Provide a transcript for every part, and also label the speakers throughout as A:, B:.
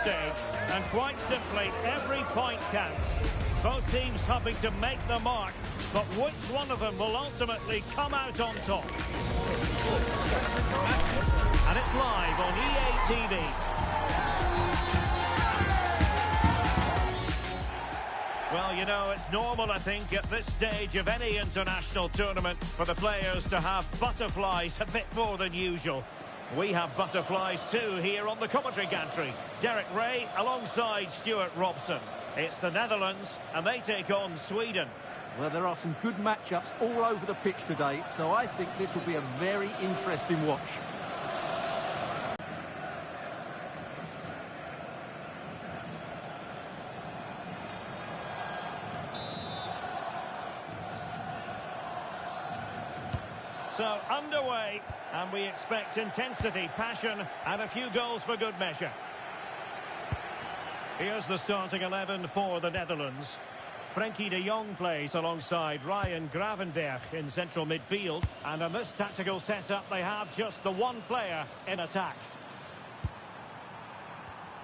A: stage, and quite simply, every point counts. Both teams hoping to make the mark, but which one of them will ultimately come out on top? And it's live on EA TV. Well, you know, it's normal, I think, at this stage of any international tournament for the players to have butterflies a bit more than usual. We have butterflies too here on the commentary gantry. Derek Ray alongside Stuart Robson. It's the Netherlands and they take on Sweden.
B: Well, there are some good matchups all over the pitch today, so I think this will be a very interesting watch.
A: So, underway, and we expect intensity, passion, and a few goals for good measure. Here's the starting 11 for the Netherlands. Frenkie de Jong plays alongside Ryan Gravenberch in central midfield. And in this tactical setup, they have just the one player in attack.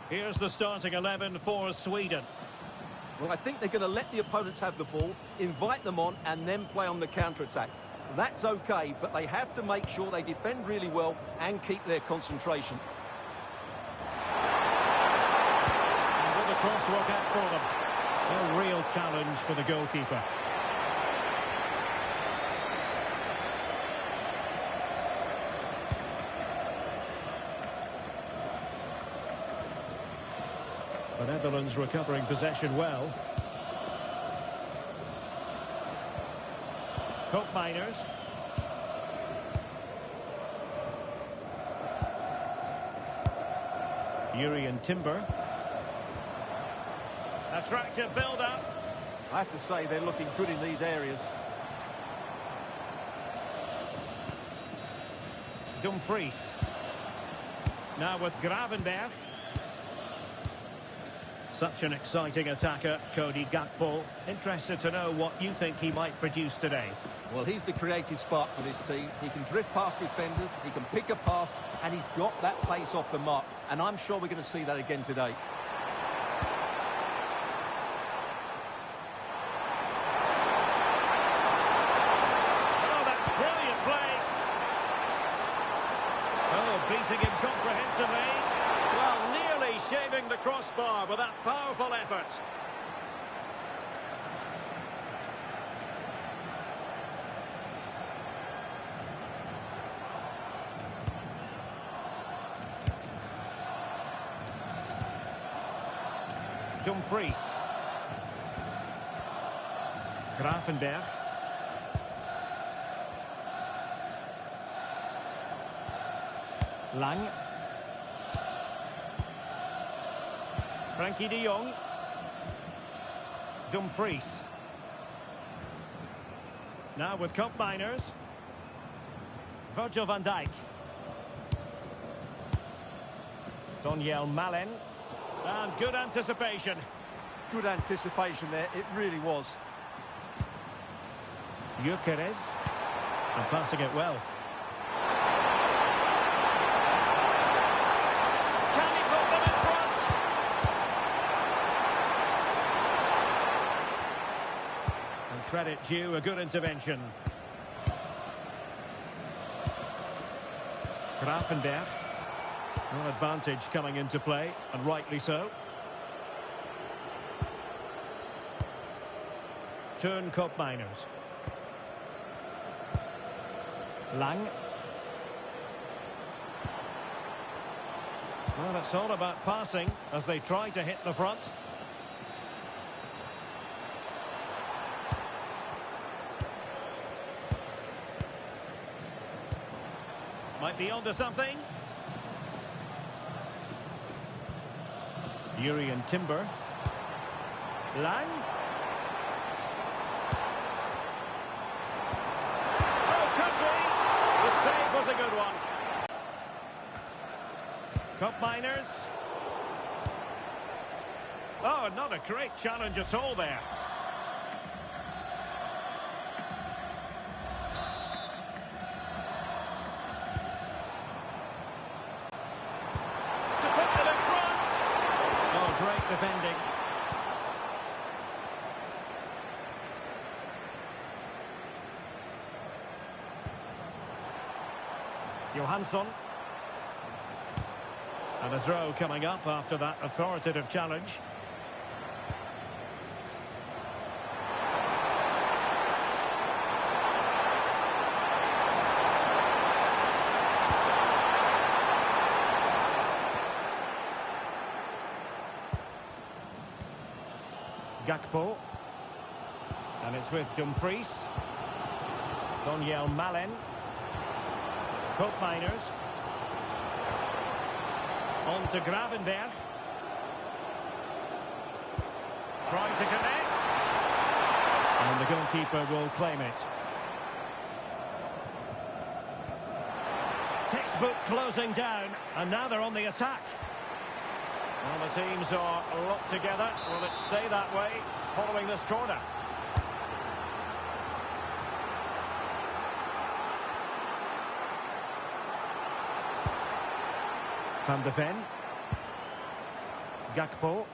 A: Here's the starting 11 for Sweden.
B: Well, I think they're going to let the opponents have the ball, invite them on, and then play on the counter-attack. That's okay, but they have to make sure they defend really well and keep their concentration.
A: And will the cross work out for them? A real challenge for the goalkeeper. The Netherlands recovering possession well. Koopmeiners. Jurien Timber. Attractive build-up.
B: I have to say they're looking good in these areas.
A: Dumfries. Now with Gravenberch. Such an exciting attacker, Cody Gakpo. Interested to know what you think he might produce today.
B: Well, he's the creative spark for this team. He can drift past defenders, he can pick a pass, and he's got that pace off the mark. And I'm sure we're going to see that again today.
A: Oh, that's brilliant play. Oh, beating him comprehensively. Well, nearly shaving the crossbar with that powerful effort. Dumfries. Gravenberch. Lang. Frenkie de Jong. Dumfries. Now with Koopmeiners. Virgil van Dijk. Daniel Malen. And good anticipation.
B: Good anticipation there, it really was.
A: Gyökeres. And passing it well. Can he put them in front? And credit due, a good intervention. Gravenberch. An advantage coming into play, and rightly so. Turn Koopmeiners. Lang. Well, it's all about passing as they try to hit the front. Might be onto something. Jurien Timber. Lang. Oh, could be. The save was a good one. Koopmeiners. Oh, not a great challenge at all there. To put them in front. defending. Johansson. And a throw coming up after that authoritative challenge. Gakpo. And it's with Dumfries. Daniel Malen. Koop Miners. On to Gravenberg. Trying to connect. And the goalkeeper will claim it. Textbook closing down, and now they're on the attack. Well, the teams are locked together. Will it stay that way following this corner? Van de Ven. Gakpo.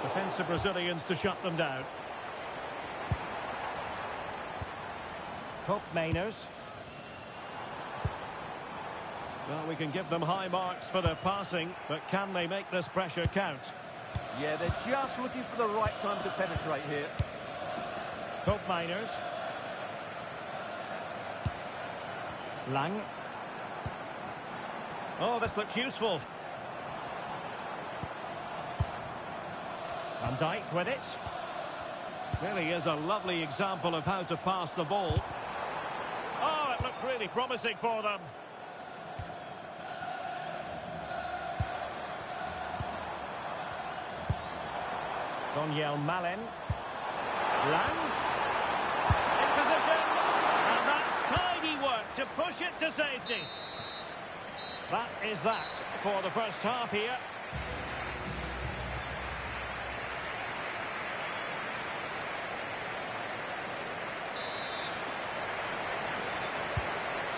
A: Defensive Brazilians to shut them down. Koop Miners. Well, we can give them high marks for their passing, but can they make this pressure count?
B: Yeah, they're just looking for the right time to penetrate here.
A: Koop Miners. Lang. Oh, this looks useful. Van Dijk with it. Really is a lovely example of how to pass the ball. Oh, it looked really promising for them. Daniel Malen. Lang. In position. And that's tidy work to push it to safety. That is that for the first half here.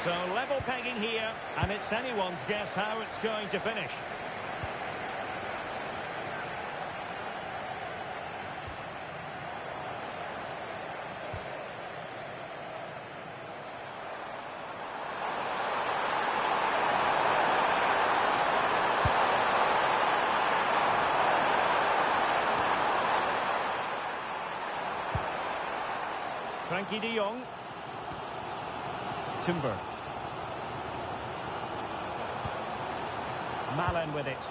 A: So level pegging here, and it's anyone's guess how it's going to finish. Frankie de Jong. Timber. Malen with it.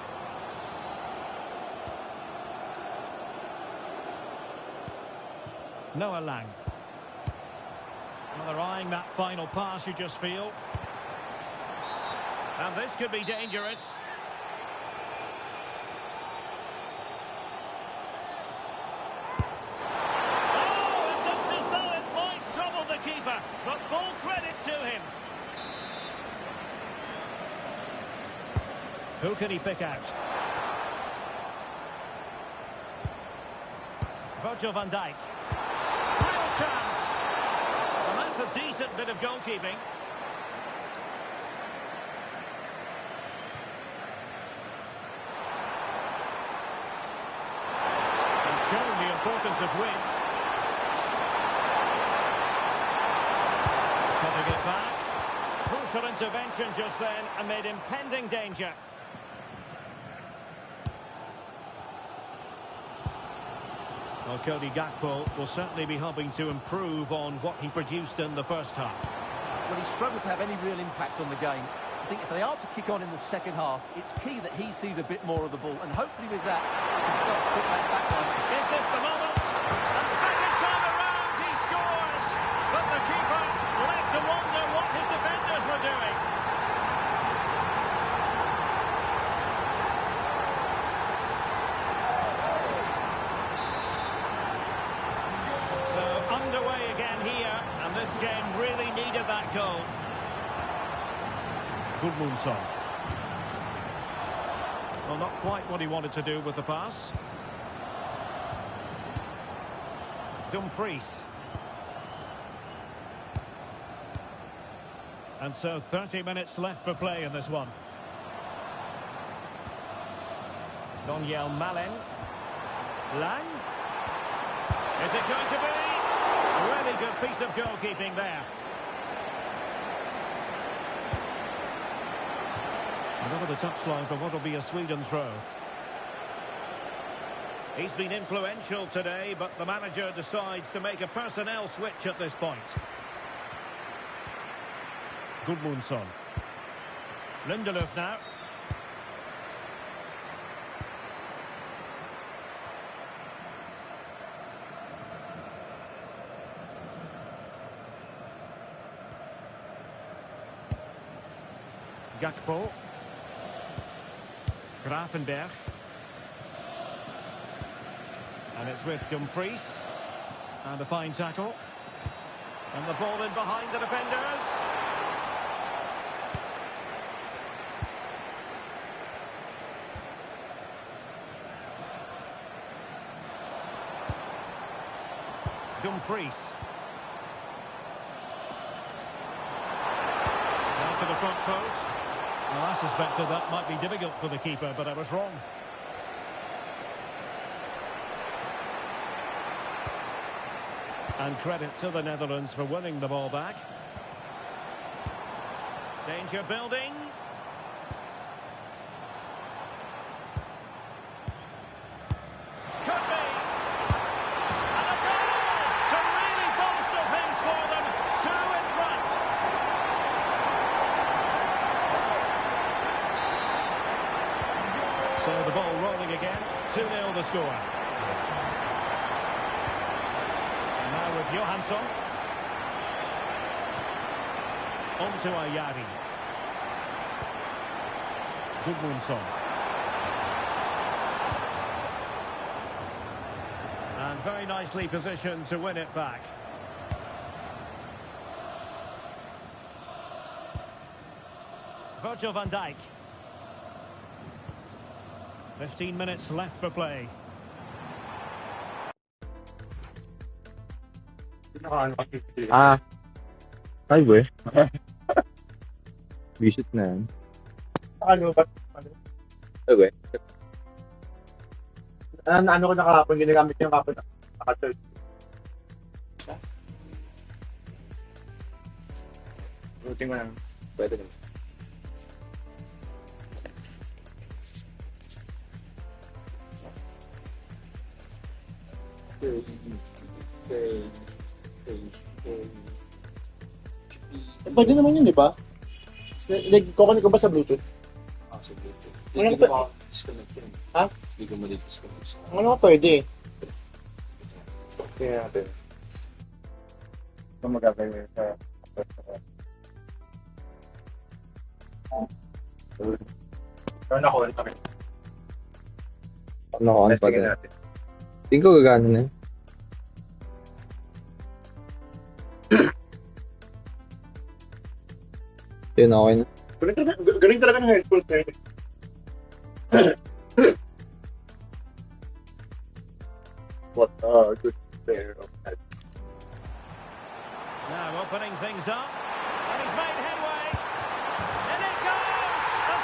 A: Noah Lang. Well, they're eyeing that final pass, you just feel. And this could be dangerous. But full credit to him. Who can he pick out? Virgil van Dijk. Real chance. And that's a decent bit of goalkeeping. And showing the importance of wins. Cutting it back. Crucial intervention just then amid impending danger. Well, Cody Gakpo will certainly be hoping to improve on what he produced in the first half.
B: Well, he struggled to have any real impact on the game. I think if they are to kick on in the second half, it's key that he sees a bit more of the ball, and hopefully with that, he can start to put that back line.
A: Is this the moment? And second time around, he scores! But the keeper left to wonder what his defenders were doing. So underway again here, and this game really needed that goal. Gudmundsson. Well, not quite what he wanted to do with the pass. Dumfries. And so 30 minutes left for play in this one. Daniel Malin. Lang. Is it going to be? Really good piece of goalkeeping there. And over the touchline for what will be a Sweden throw. He's been influential today, but the manager decides to make a personnel switch at this point. Gudmundsson. Lindelöf now. Gakpo. Gravenberg. And it's with Dumfries. And a fine tackle. And the ball in behind the defenders. Dumfries. Down to the front post. Well, I suspected that might be difficult for the keeper, but I was wrong. And credit to the Netherlands for winning the ball back. Danger building. Could be. And a goal to really bolster things for them. Two in front. So the ball rolling again. 2-0 the score. Now with Johansson. On to Ayari. Gudmundsson. And very nicely positioned to win it back. Virgil van Dijk. 15 minutes left for play.
C: Ay, gue. Visit na yan.
D: Ano ba?
C: Okay.
D: Ano ko na kahapon, ginagamit yung kahapon. Naka-third. Routing mo lang.
C: Pwede naman.
D: Pwede naman yun, di ba? Kukunin ko ba sa Bluetooth?
C: Sa Bluetooth.
D: Ano
C: Hindi
D: ka
C: ko disconnect yun.
D: Ha?
C: Hindi ko mali-disconnect.
D: Ano ka pwede?
C: Kaya natin.
D: Ito magagawin sa... Ano ako?
C: Ano ko, ano pa din? Tingin ko gagana na yun. Yun, okay na.
D: Galing talaga ng headphones na yun. What a good pair of headphones.
A: Now opening things up. And he's made headway. And it goes! A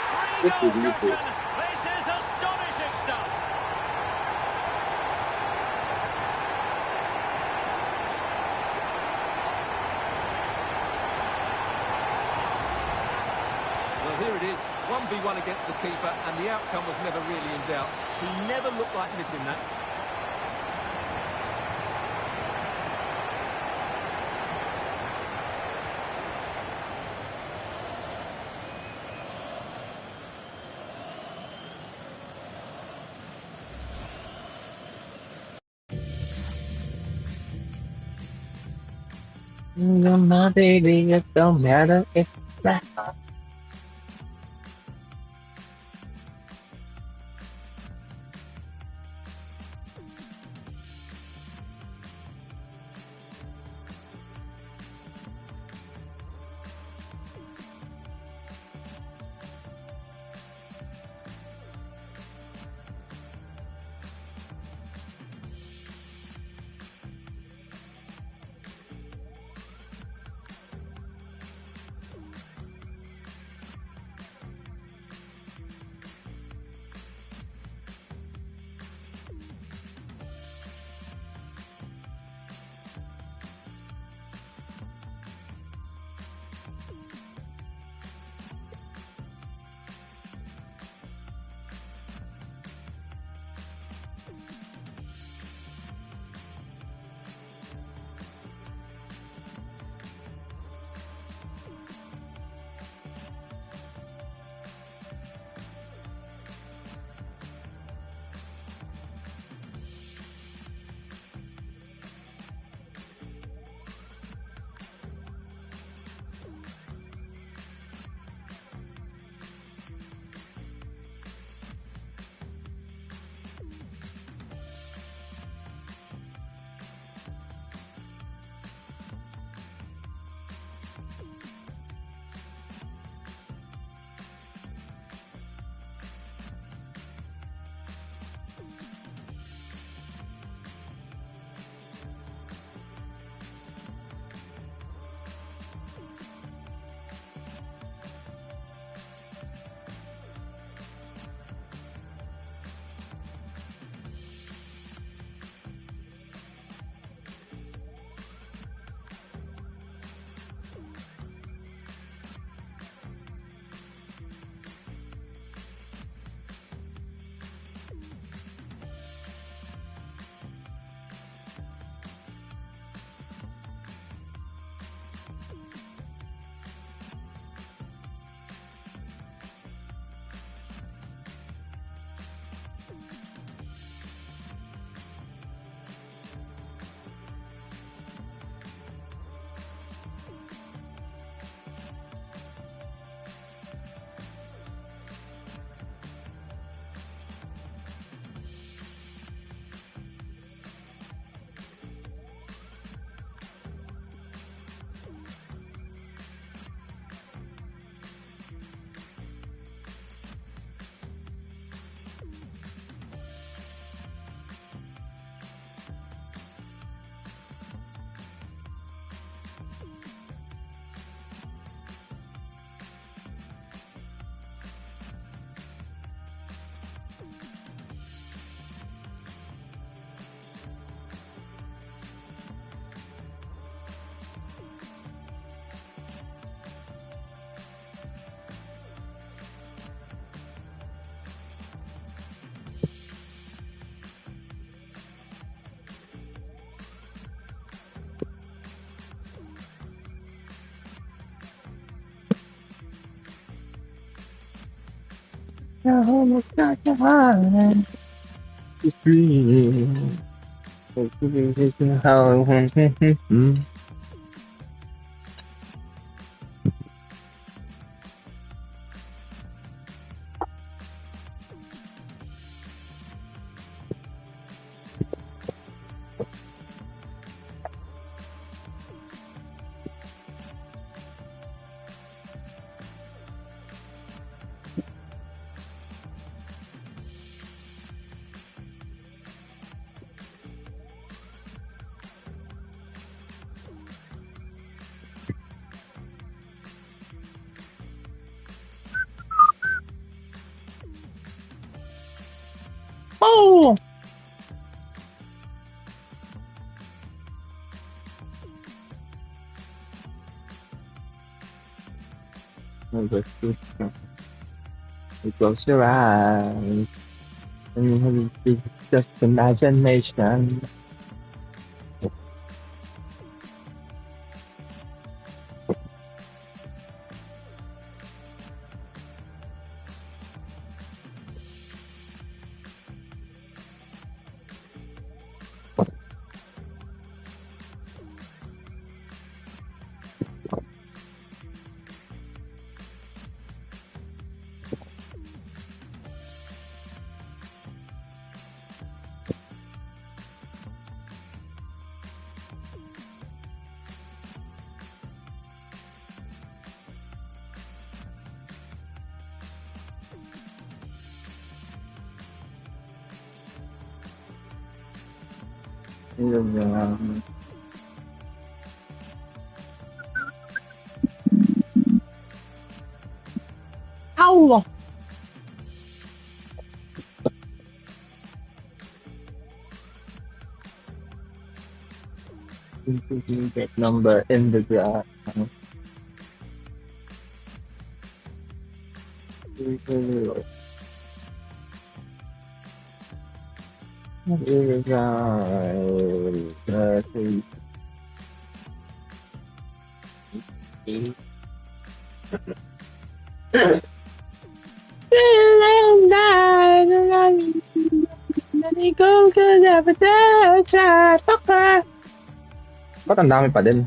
A: 3-goal cushion. This is astonishing stuff.
B: Well, here it is, 1v1 against the keeper, and the outcome was never really in doubt. He never looked like missing that.
C: You're my baby, it don't matter if that. almost got your heart. It's free. How I want to. Oh! Number 2. You close your eyes and it's just imagination. Ow! That number in the ground. Ba't ang dami pa din?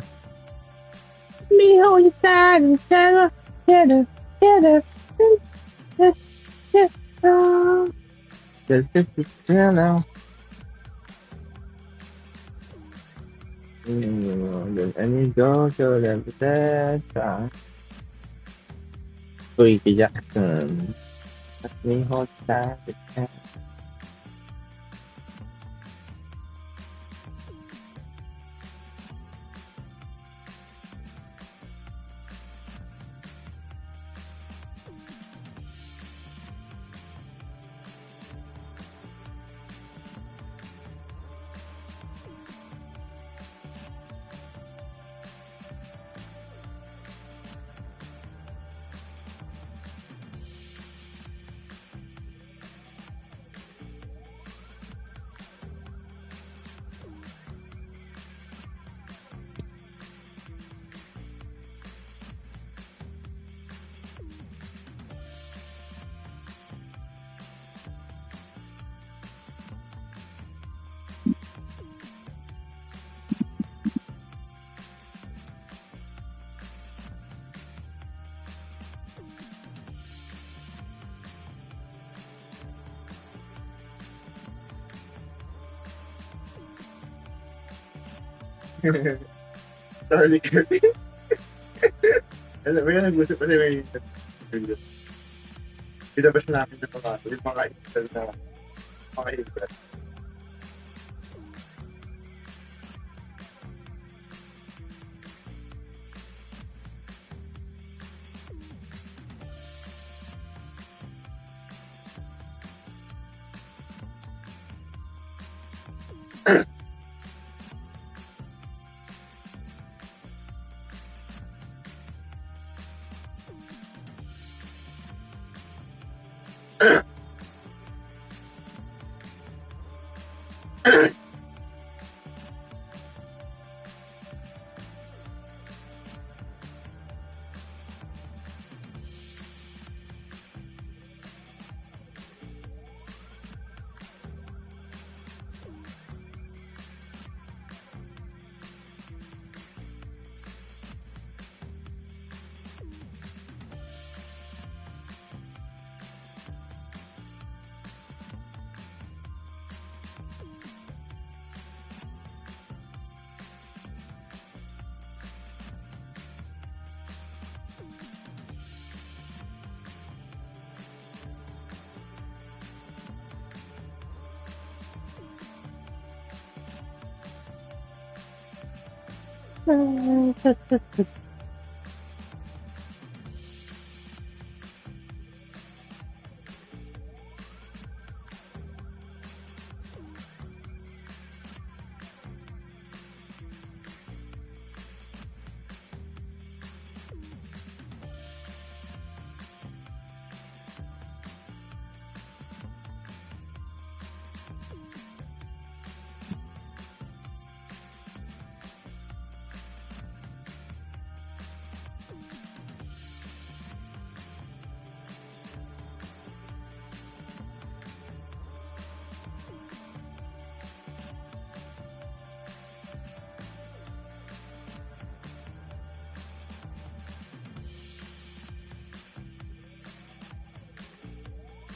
C: Uy, si Jackson. Let me hold that. Sorry, Kirby. Alam mo yun, nag-usap pa rin yung pinabas namin ng mga install na mga install.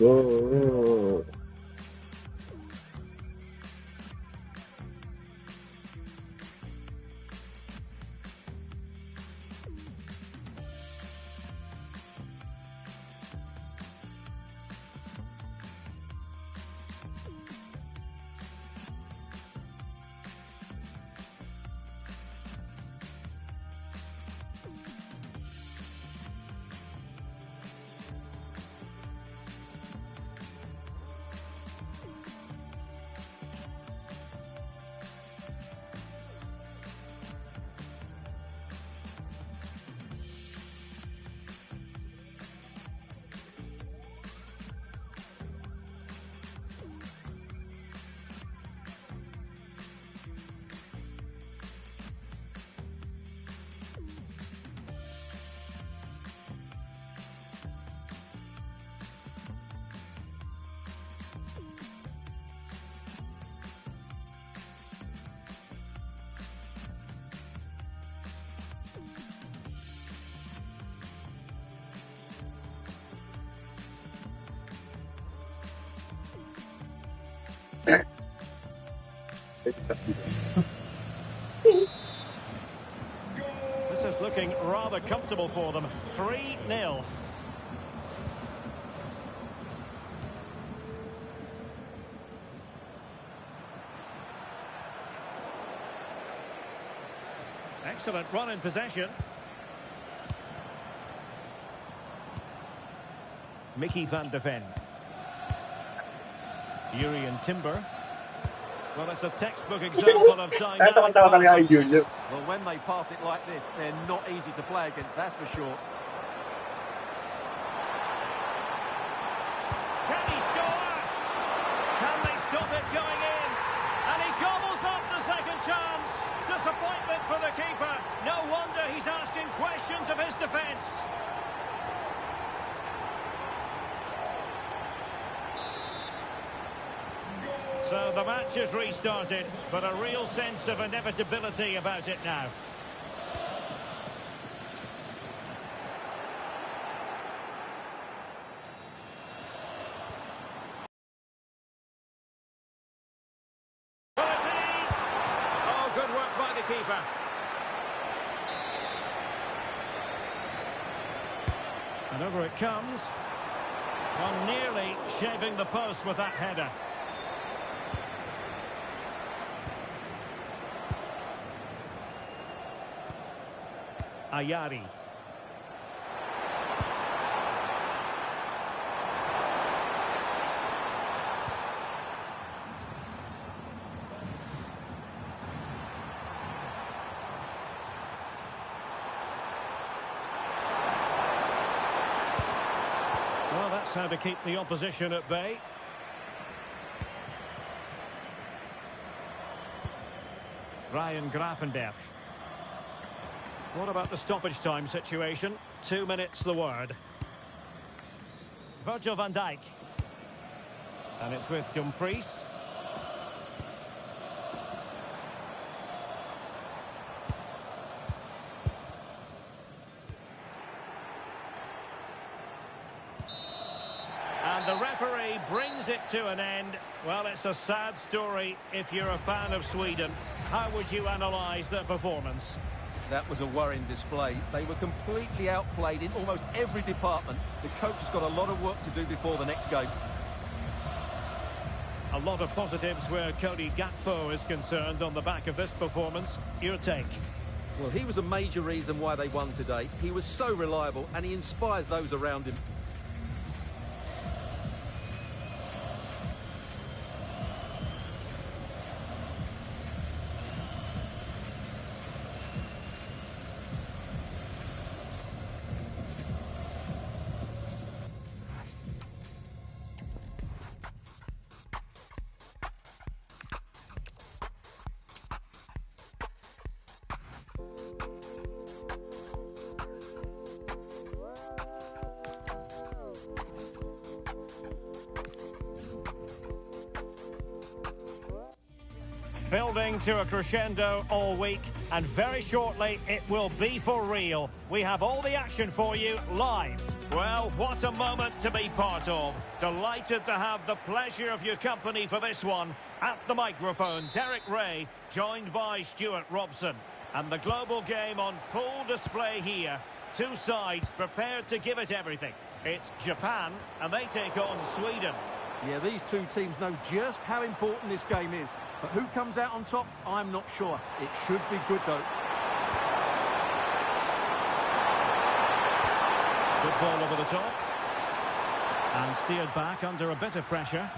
C: Oh.
A: This is looking rather comfortable for them. 3-0. Excellent run in possession. Mickey van de Ven. Urian Timber. Well, it's a textbook example of dynamic
C: Tawa-tawa kami kay
A: passing.
C: Julio.
B: Well, when they pass it like this, they're not easy to play against, that's for sure.
A: Can he score? Can they stop it going in? And he gobbles up the second chance. Disappointment for the keeper. No wonder he's asking questions of his defence. So the match has restarted, but a real sense of inevitability about it now. Will it be? Oh, good work by the keeper. And over it comes. Well, nearly shaving the post with that header. Ayari. Well, that's how to keep the opposition at bay. Ryan Gravenberch. What about the stoppage time situation? 2 minutes the word. Virgil van Dijk. And it's with Dumfries. And the referee brings it to an end. Well, it's a sad story if you're a fan of Sweden. How would you analyse their performance?
B: That was a worrying display. They were completely outplayed in almost every department. The coach has got a lot of work to do before the next game.
A: A lot of positives where Cody Gakpo is concerned on the back of this performance. Your take?
B: Well, he was a major reason why they won today. He was so reliable and he inspires those around him.
A: Building to a crescendo all week, and very shortly it will be for real. We have all the action for you live. Well, what a moment to be part of. Delighted to have the pleasure of your company for this one. At the microphone, Derek Ray, joined by Stuart Robson. And the global game on full display here. Two sides prepared to give it everything. It's Japan, and they take on Sweden.
B: Yeah, these two teams know just how important this game is. But who comes out on top, I'm not sure. It should be good, though.
A: Good ball over the top. And steered back under a bit of pressure.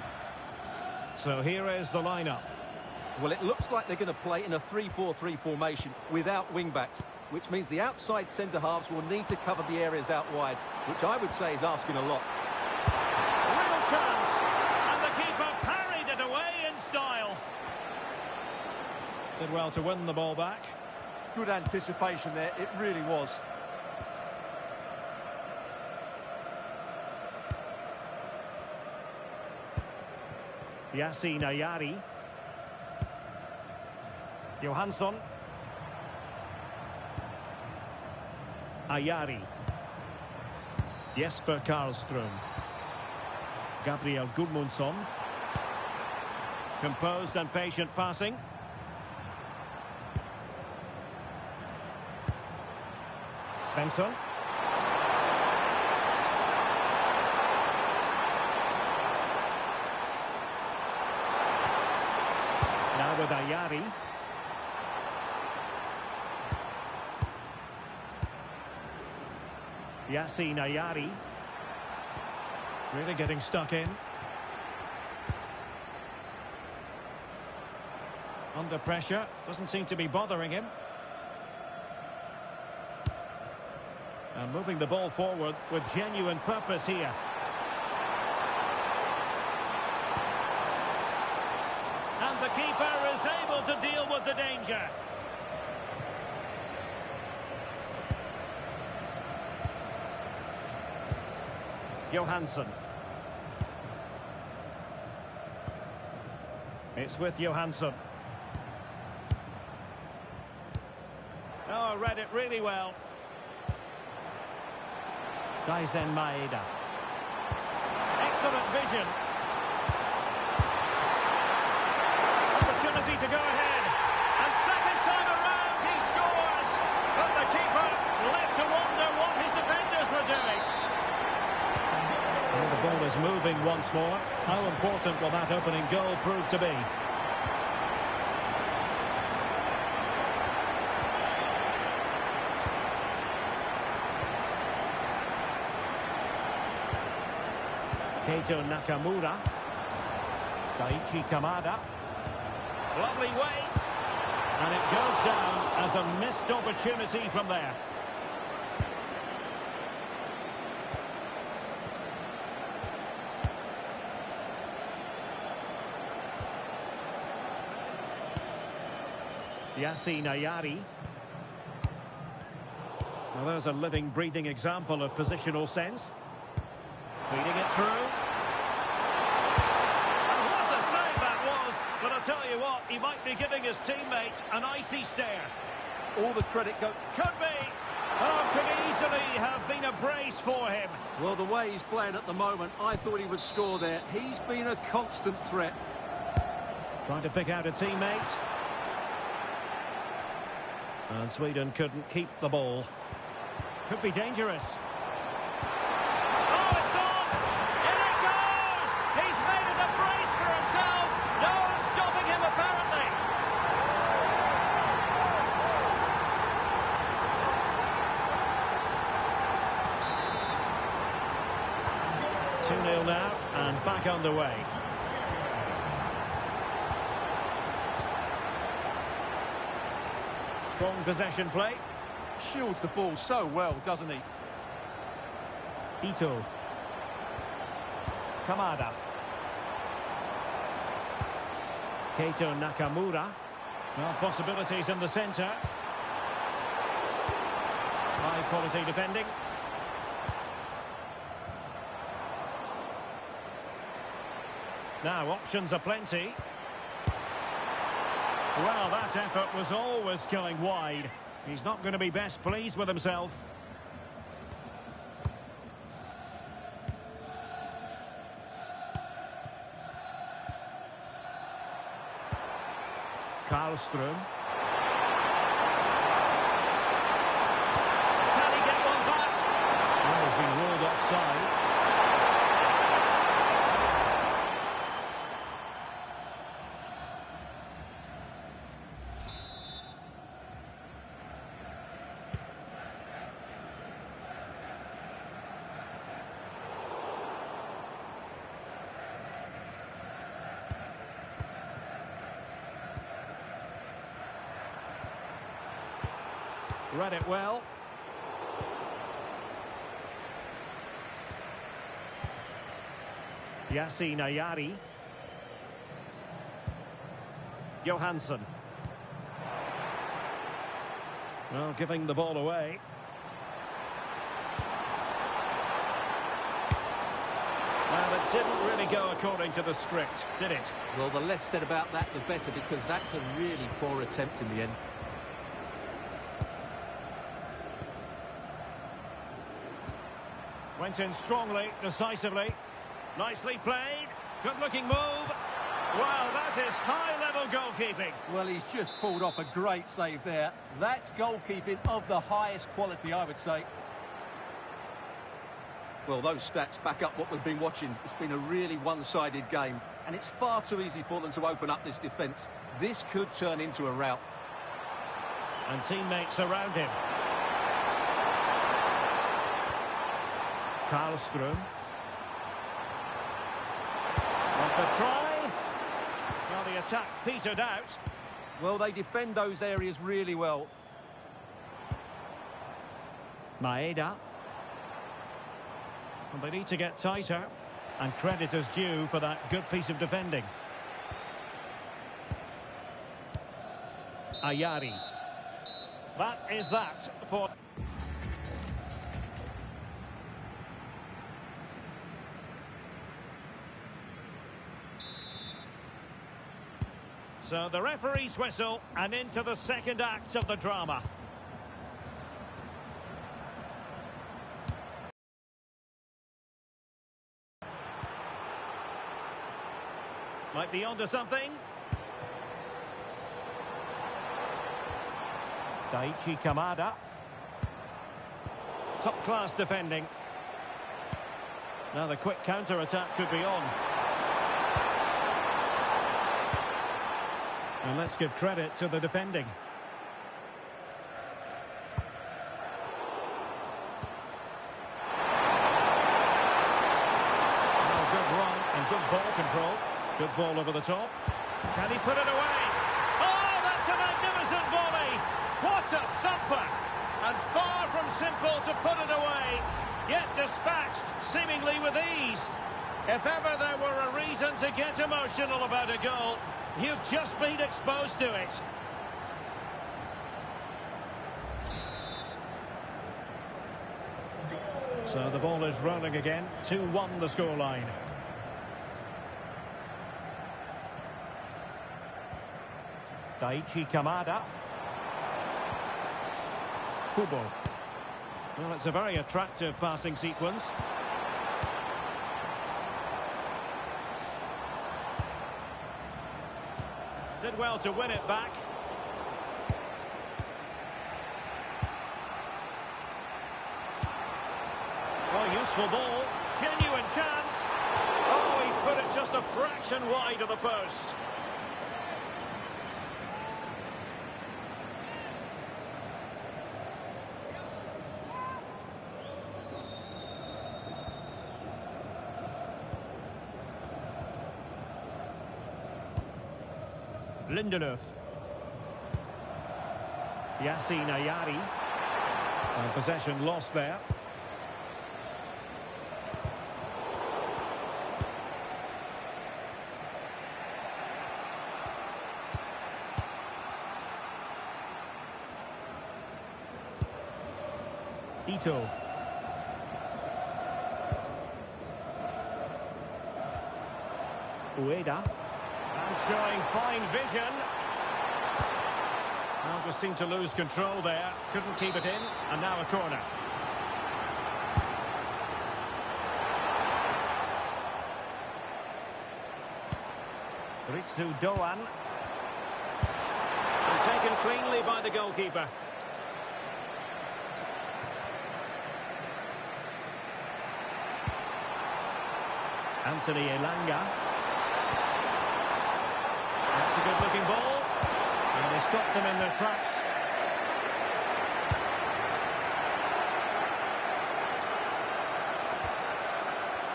A: So here is the lineup.
B: Well, it looks like they're going to play in a 3-4-3 formation without wing-backs, which means the outside centre-halves will need to cover the areas out wide, which I would say is asking a lot.
A: Real chance. And the keeper parried it away in style. Did well to win the ball back.
B: Good anticipation there, it really was.
A: Yassine Ayari. Johansson. Ayari. Jesper Karlström. Gabriel Gudmundsson. Composed and patient passing. Svensson. Now with Ayari. Yassine Ayari. Really getting stuck in. Under pressure. Doesn't seem to be bothering him. And moving the ball forward with genuine purpose here. And the keeper is able to deal with the danger. Johansson. It's with Johansson. Oh, read it really well. Daisen Maeda. Excellent vision. Opportunity to go ahead. And second time around he scores. But the keeper left to wonder what his defenders were doing. Well, the ball is moving once more. How important will that opening goal prove to be? Keito Nakamura. Daichi Kamada. Lovely weight. And it goes down as a missed opportunity from there. Yassine Ayari. Well, there's a living, breathing example of positional sense. Feeding it through. And what a save that was! But I'll tell you what, he might be giving his teammate an icy stare.
B: All the credit goes...
A: Could be! Oh, could easily have been a brace for him.
B: Well, the way he's playing at the moment, I thought he would score there. He's been a constant threat.
A: Trying to pick out a teammate. And Sweden couldn't keep the ball. Could be dangerous. Oh, it's on! In it goes! He's made it a brace for himself. No stopping him, apparently. back underway. Strong possession play.
B: Shields the ball so well, doesn't he?
A: Ito. Kamada. Keito Nakamura. Well, possibilities in the centre. High quality defending. Now options are plenty. Well, that effort was always going wide. He's not going to be best pleased with himself. Karlström. Can he get one back? Well, he's been ruled offside. Read it well. Yassine Ayari. Johansson. Well, giving the ball away. Well, it didn't really go according to the script, did it?
B: Well, the less said about that, the better, because that's a really poor attempt in the end.
A: Went in strongly, decisively. Nicely played. Good-looking move. Wow, that is high-level goalkeeping.
B: Well, he's just pulled off a great save there. That's goalkeeping of the highest quality, I would say. Well, those stats back up what we've been watching. It's been a really one-sided game, and it's far too easy for them to open up this defence. This could turn into a rout.
A: And teammates around him. Karlström. Want the try? Well, the attack petered out.
B: Well, they defend those areas really well.
A: Maeda. And they need to get tighter. And credit is due for that good piece of defending. Ayari. That is that for... So the referee's whistle, and into the second act of the drama. Might be onto something. Daichi Kamada. Top-class defending. Now the quick counter-attack could be on. And let's give credit to the defending. Oh, good run and good ball control. Good ball over the top. Can he put it away? Oh, that's a magnificent volley! What a thumper! And far from simple to put it away, yet dispatched seemingly with ease. If ever there were a reason to get emotional about a goal, you've just been exposed to it. So the ball is rolling again. 2-1 the scoreline. Daichi Kamada. Kubo. Well, it's a very attractive passing sequence. Did well to win it back. Oh, useful ball. Genuine chance. Oh, he's put it just a fraction wide of the post. Lindelöf. Yassine Ayari. Possession lost there. Ito. Ueda. And showing fine vision. Well, just seemed to lose control there. Couldn't keep it in. And now a corner. Ritsu Doan. And taken cleanly by the goalkeeper. Anthony Elanga. That's a good-looking ball. And they stopped them in their tracks.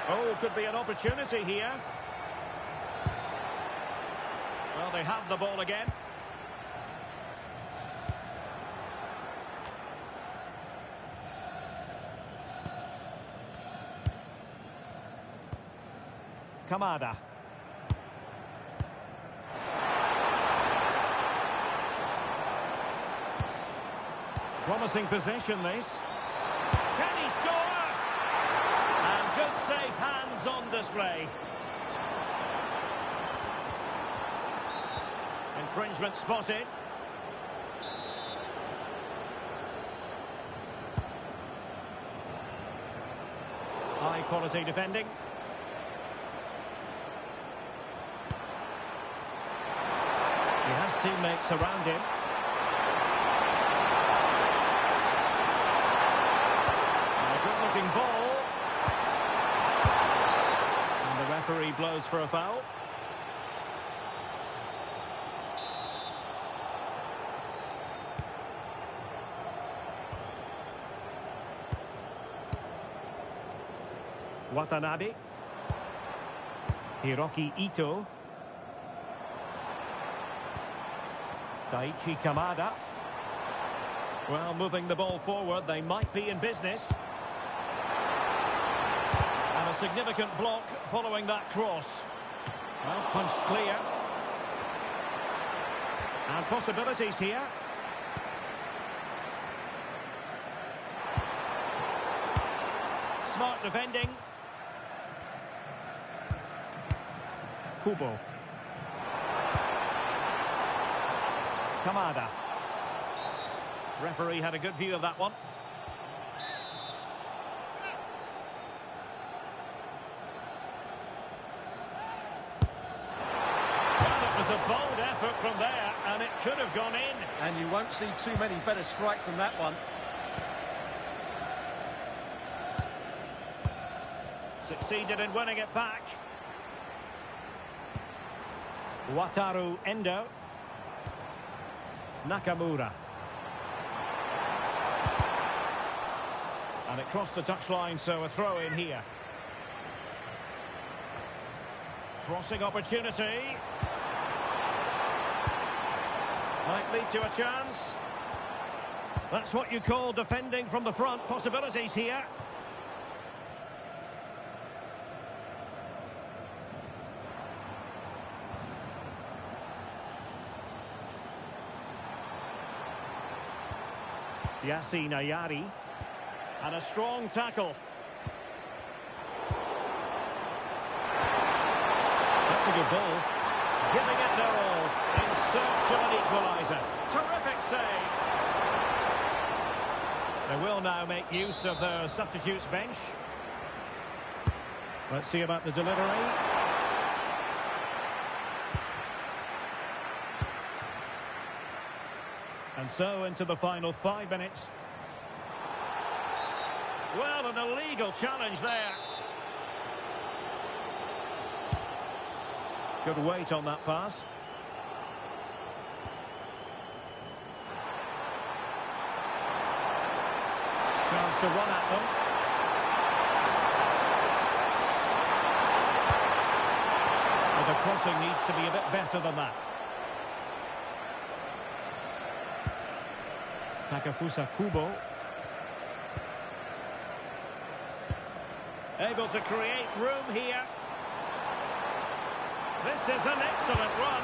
A: Oh, could be an opportunity here. Well, they have the ball again. Kamada. Promising possession, this. Can he score? And good safe hands on display. Infringement spotted. High quality defending. He has teammates around him. And a good-looking ball. And the referee blows for a foul. Watanabe. Hiroki Ito. Daichi Kamada. Well, moving the ball forward, they might be in business. And a significant block following that cross. Well, punched clear. And possibilities here. Smart defending. Kubo. Kamada. Referee had a good view of that one. Well, it was a bold effort from there, and it could have gone in.
B: And you won't see too many better strikes than that one.
A: Succeeded in winning it back. Wataru Endo. Nakamura. And it crossed the touchline, so a throw in here. Crossing opportunity. Might lead to a chance. That's what you call defending from the front. Possibilities here. Yassine Ayari. And a strong tackle. That's a good goal. Giving it their all in search of an equaliser. Terrific save. They will now make use of their substitutes bench. Let's see about the delivery. And so into the final 5 minutes. Well, an illegal challenge there. Good weight on that pass. Chance to run at them. But the crossing needs to be a bit better than that. Takafusa Kubo. Able to create room here. This is an excellent run.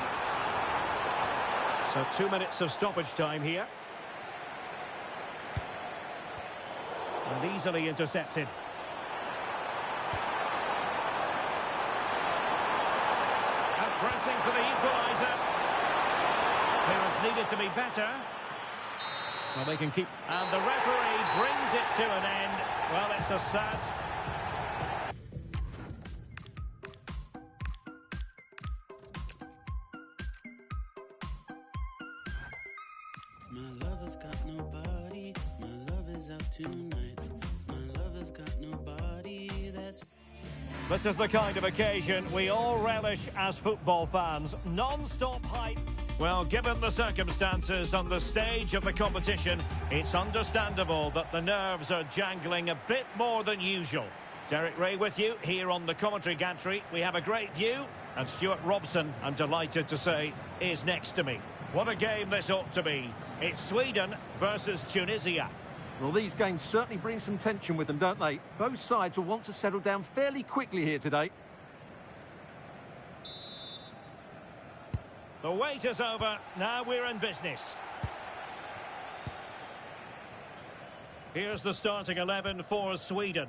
A: So 2 minutes of stoppage time here. And easily intercepted. And pressing for the equaliser. Clearance needed to be better. Well, they can keep... And the referee brings it to an end. Well, it's a sad...
E: My lover's got nobody, my love is out tonight. My lover's got nobody, that's...
A: This is the kind of occasion we all relish as football fans. Non-stop hype. Well, given the circumstances on the stage of the competition, it's understandable that the nerves are jangling a bit more than usual. Derek Ray with you here on the commentary gantry. We have a great view, and Stuart Robson, I'm delighted to say, is next to me. What a game this ought to be. It's Sweden versus Tunisia.
B: Well, these games certainly bring some tension with them, don't they? Both sides will want to settle down fairly quickly here today.
A: The wait is over. Now we're in business. Here's the starting 11 for Sweden.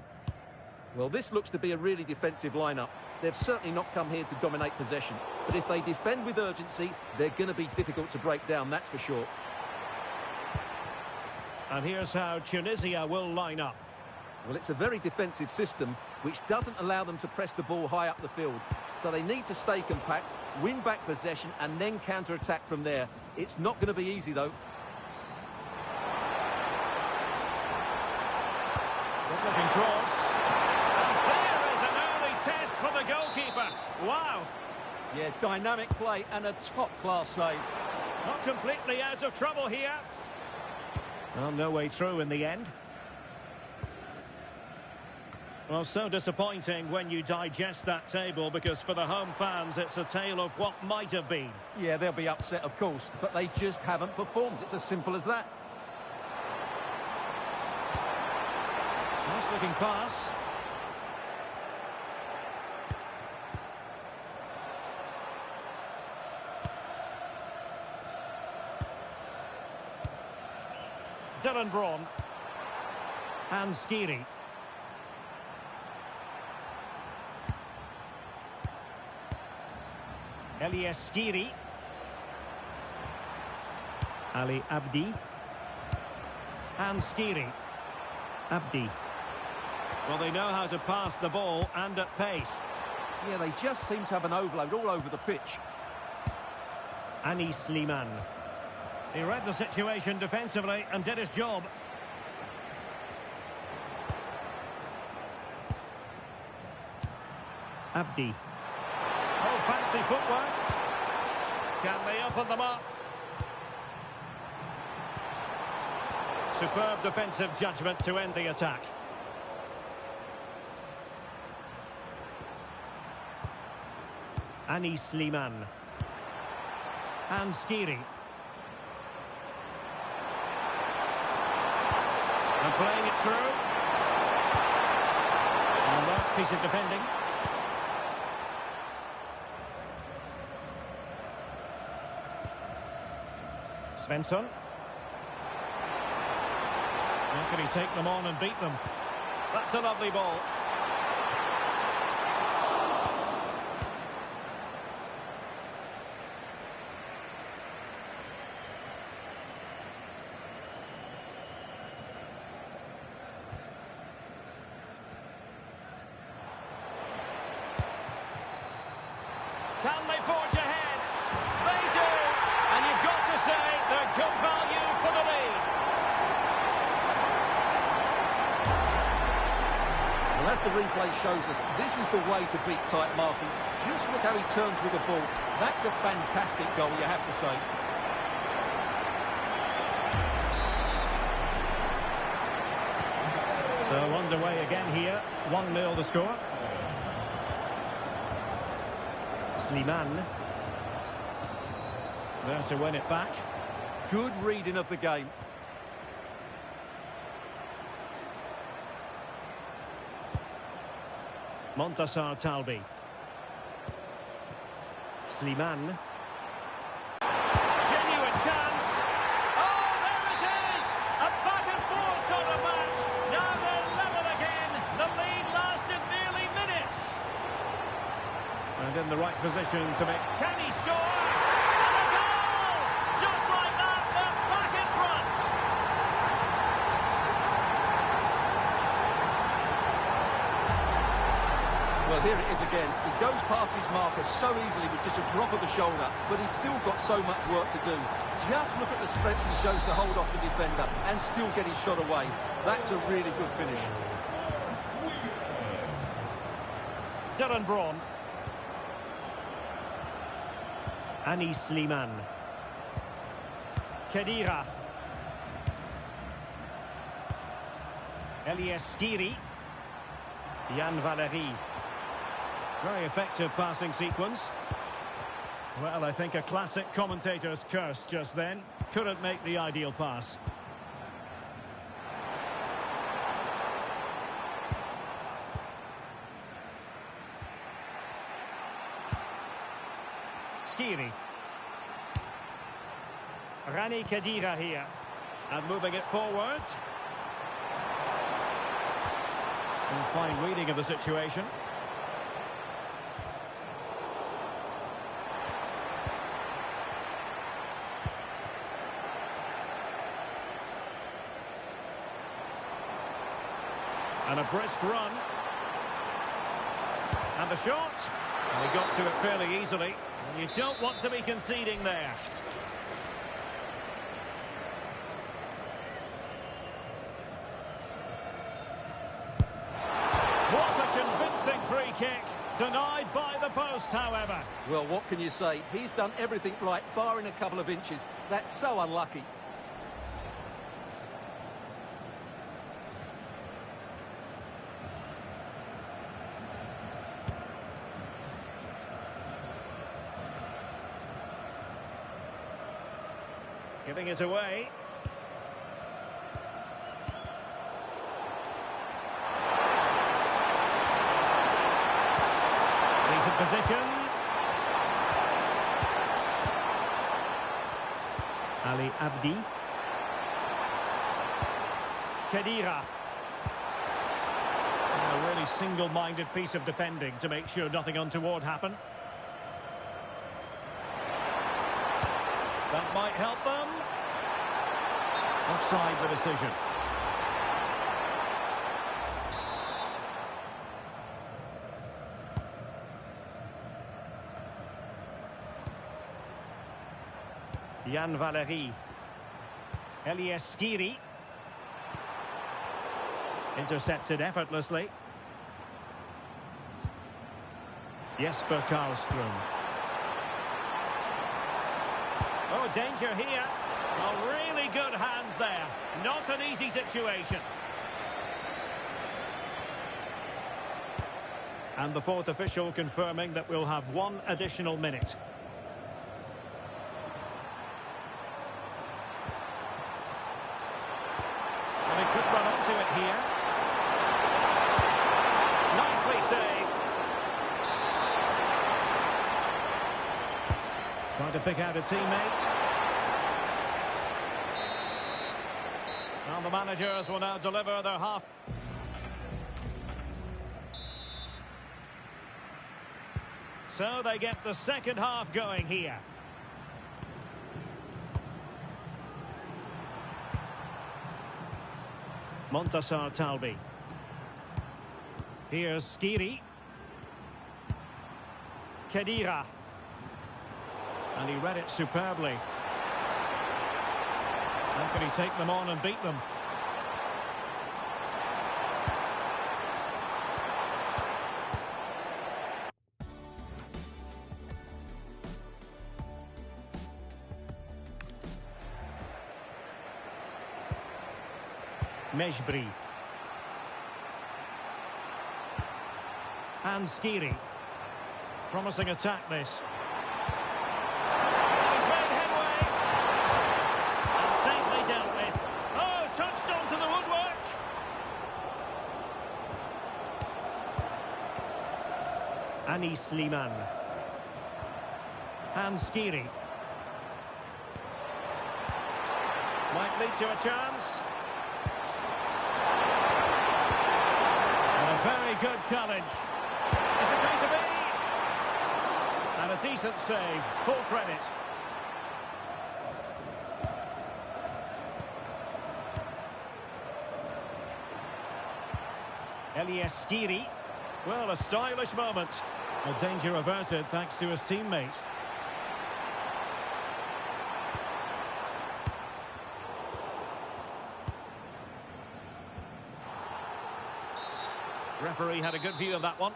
B: Well, this looks to be a really defensive lineup. They've certainly not come here to dominate possession. But if they defend with urgency, they're going to be difficult to break down, that's for sure.
A: And here's how Tunisia will line up.
B: Well, it's a very defensive system, which doesn't allow them to press the ball high up the field. So they need to stay compact, win back possession, and then counter-attack from there. It's not going to be easy, though.
A: Good-looking cross. And there is an early test for the goalkeeper. Wow.
B: Yeah, dynamic play and a top-class save.
A: Not completely out of trouble here. Well, no way through in the end. Well, so disappointing when you digest that table, because for the home fans, it's a tale of what might have been.
B: Yeah, they'll be upset, of course, but they just haven't performed. It's as simple as that.
A: Nice looking pass. Dylan Braun. And Skiri. Elias Skiri. Ali Abdi. And Skiri. Abdi. Well, they know how to pass the ball and at pace.
B: Yeah, they just seem to have an overload all over the pitch.
A: Anis Sliman. He read the situation defensively and did his job. Abdi. Oh, fancy footwork. Can they open them up? Superb defensive judgment to end the attack. Anis Sliman. And Skiri. And playing it through. And that piece of defending. Svensson. How can he take them on and beat them? That's a lovely ball. Can they forge ahead? They do! And you've got to say they're good value for the lead.
B: Well, as the replay shows us, this is the way to beat tight marking. Just look how he turns with the ball. That's a fantastic goal, you have to say.
A: So underway again here. 1-0 the score. Sliman. There to win it back.
B: Good reading of the game.
A: Montassar Talbi. Slimane. Genuine chance. Oh, there it is! A back and forth sort of match. Now they're level again. The lead lasted nearly minutes. And in the right position to make... Can he score? And a goal! Just like that, they're back in front.
B: Well, here it is again. He goes past his marker so easily with just a drop of the shoulder, but he's still got so much work to do. Just look at the strength he shows to hold off the defender and still get his shot away. That's a really good finish.
A: Dylan Braun. Anis Slimane. Khedira. Elias Skiri. Jan Valery. Very effective passing sequence. Well, I think a classic commentator's curse just then. Couldn't make the ideal pass. Skiri. Rani Khedira here. And moving it forward. And fine reading of the situation. And a brisk run. And the shot. And he got to it fairly easily. And you don't want to be conceding there. What a convincing free kick. Denied by the post, however.
B: Well, what can you say? He's done everything right, barring a couple of inches. That's so unlucky.
A: Giving it away. Decent position. Ali Abdi. Khedira. A really single-minded piece of defending to make sure nothing untoward happened. That might help them. Offside the decision. Jan Valery. Elias Skiri. Intercepted effortlessly. Jesper Karlström. Oh, danger here. Oh, really good hands there. Not an easy situation. And the fourth official confirming that we'll have one additional minute. And he could run onto it here. Nicely saved. Trying to pick out a teammate. And the managers will now deliver their half. So they get the second half going here. Montassar Talbi. Here's Skiri. Khedira. And he read it superbly. How can he take them on and beat them? Mejbri. And Skiri. Promising attack this. He's made headway. And safely dealt with. Oh, touched onto the woodwork. Denis Sliman. Hans Skiri. Might lead to a chance. And a very good challenge. Is it going to be? And a decent save. Full credit. Elias Skiri. Well, a stylish moment. A danger averted thanks to his teammate. Referee had a good view of that one.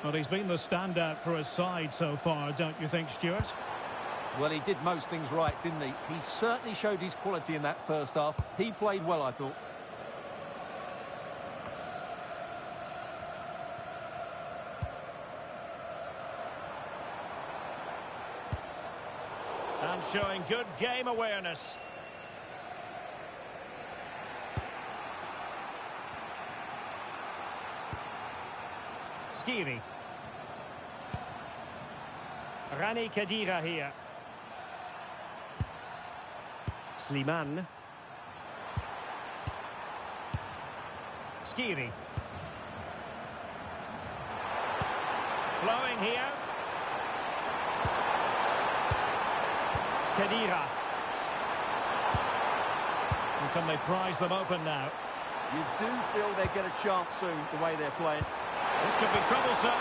F: Well, he's been the standout for his side so far, don't you think, Stuart?
B: Well, he did most things right, didn't he? He certainly showed his quality in that first half. He played well, I thought.
A: And showing good game awareness. Skiri. Rani Khedira here. Sliman. Skiri. Flowing here. Khedira. And can they prize them open now?
B: You do feel they get a chance soon, the way they're playing.
A: This could be troublesome.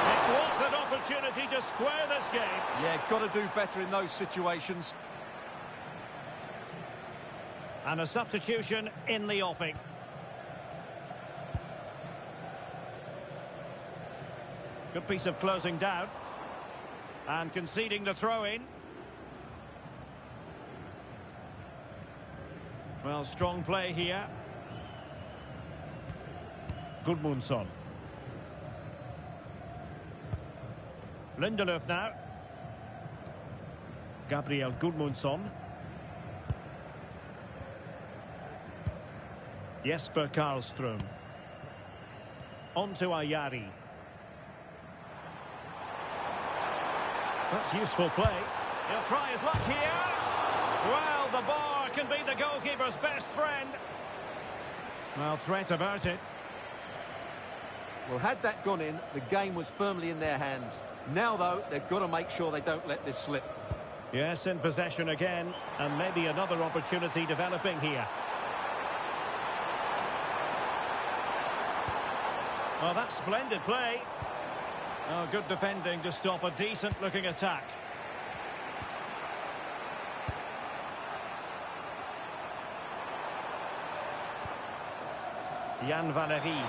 A: It was an opportunity to square this game.
B: Yeah, got to do better in those situations.
A: And a substitution in the offing. Good piece of closing down. And conceding the throw-in. Well, strong play here. Gudmundsson. Lindelöf now. Gabriel Gudmundsson. Jesper Karlström. On to Ayari. That's useful play. He'll try his luck here. Well, the bar can be the goalkeeper's best friend. Well, threat averted.
B: Well, had that gone in, the game was firmly in their hands. Now, though, they've got to make sure they don't let this slip.
A: Yes, in possession again, and maybe another opportunity developing here. Oh, that's splendid play. Oh, good defending to stop a decent-looking attack. Jan Valery.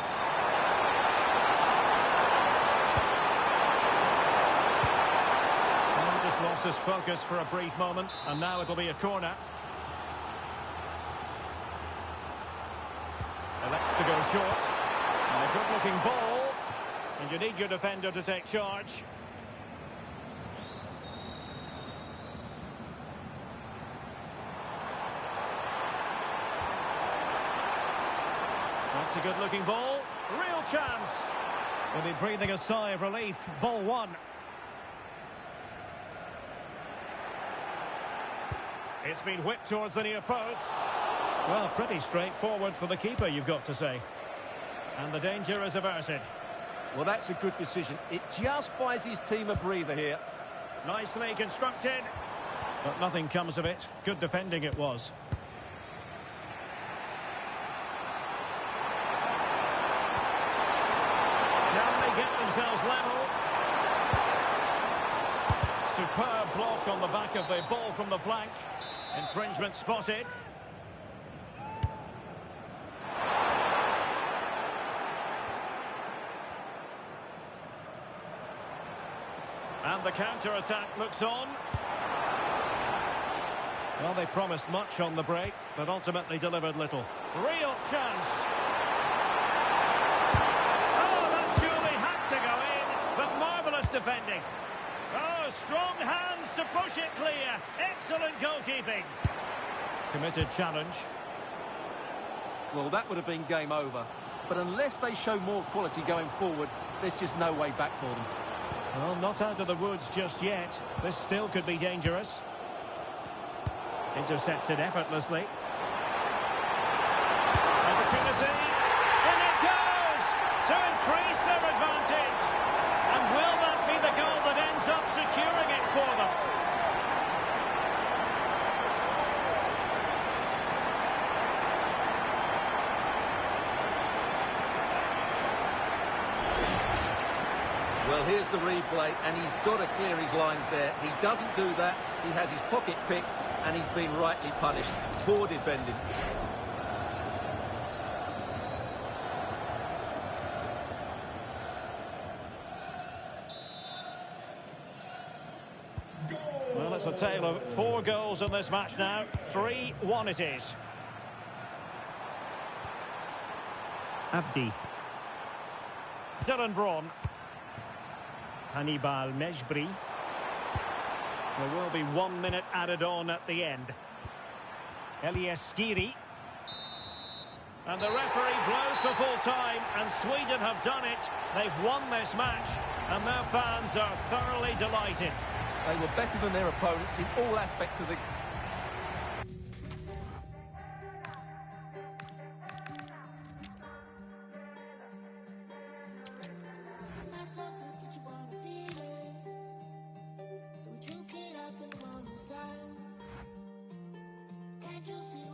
A: Just lost his focus for a brief moment, and now it'll be a corner. Elects to go short. And a good-looking ball. And you need your defender to take charge. That's a good-looking ball. Real chance. Will be breathing a sigh of relief. Ball one. It's been whipped towards the near post. Well, pretty straightforward for the keeper, you've got to say. And the danger is averted.
B: Well, that's a good decision. It just buys his team a breather here.
A: Nicely constructed. But nothing comes of it. Good defending it was. Can they get themselves level? Superb block on the back of the ball from the flank. Infringement spotted. And the counter-attack looks on. Well, they promised much on the break, but ultimately delivered little. Real chance. Oh, that surely had to go in, but marvellous defending. Oh, strong hands to push it clear. Excellent goalkeeping. Committed challenge.
B: Well, that would have been game over. But unless they show more quality going forward, there's just no way back for them.
A: Well, not out of the woods just yet. This still could be dangerous. Intercepted effortlessly. Opportunity. In it goes! To increase their advantage. And will that be the goal that ends up securing it for them?
B: Well, here's the replay, and he's got to clear his lines there. He doesn't do that. He has his pocket picked, and he's been rightly punished. Poor defending.
A: Well, it's a tale of 4 goals in this match now. 3-1 it is. Abdi. Dylan Braun. Hannibal Mejbri. There will be 1 minute added on at the end. Elias Skiri. And the referee blows for full time, and Sweden have done it. They've won this match, and their fans are thoroughly delighted.
B: They were better than their opponents in all aspects of the...
G: So we drink it up in the morning sun. Can't you see?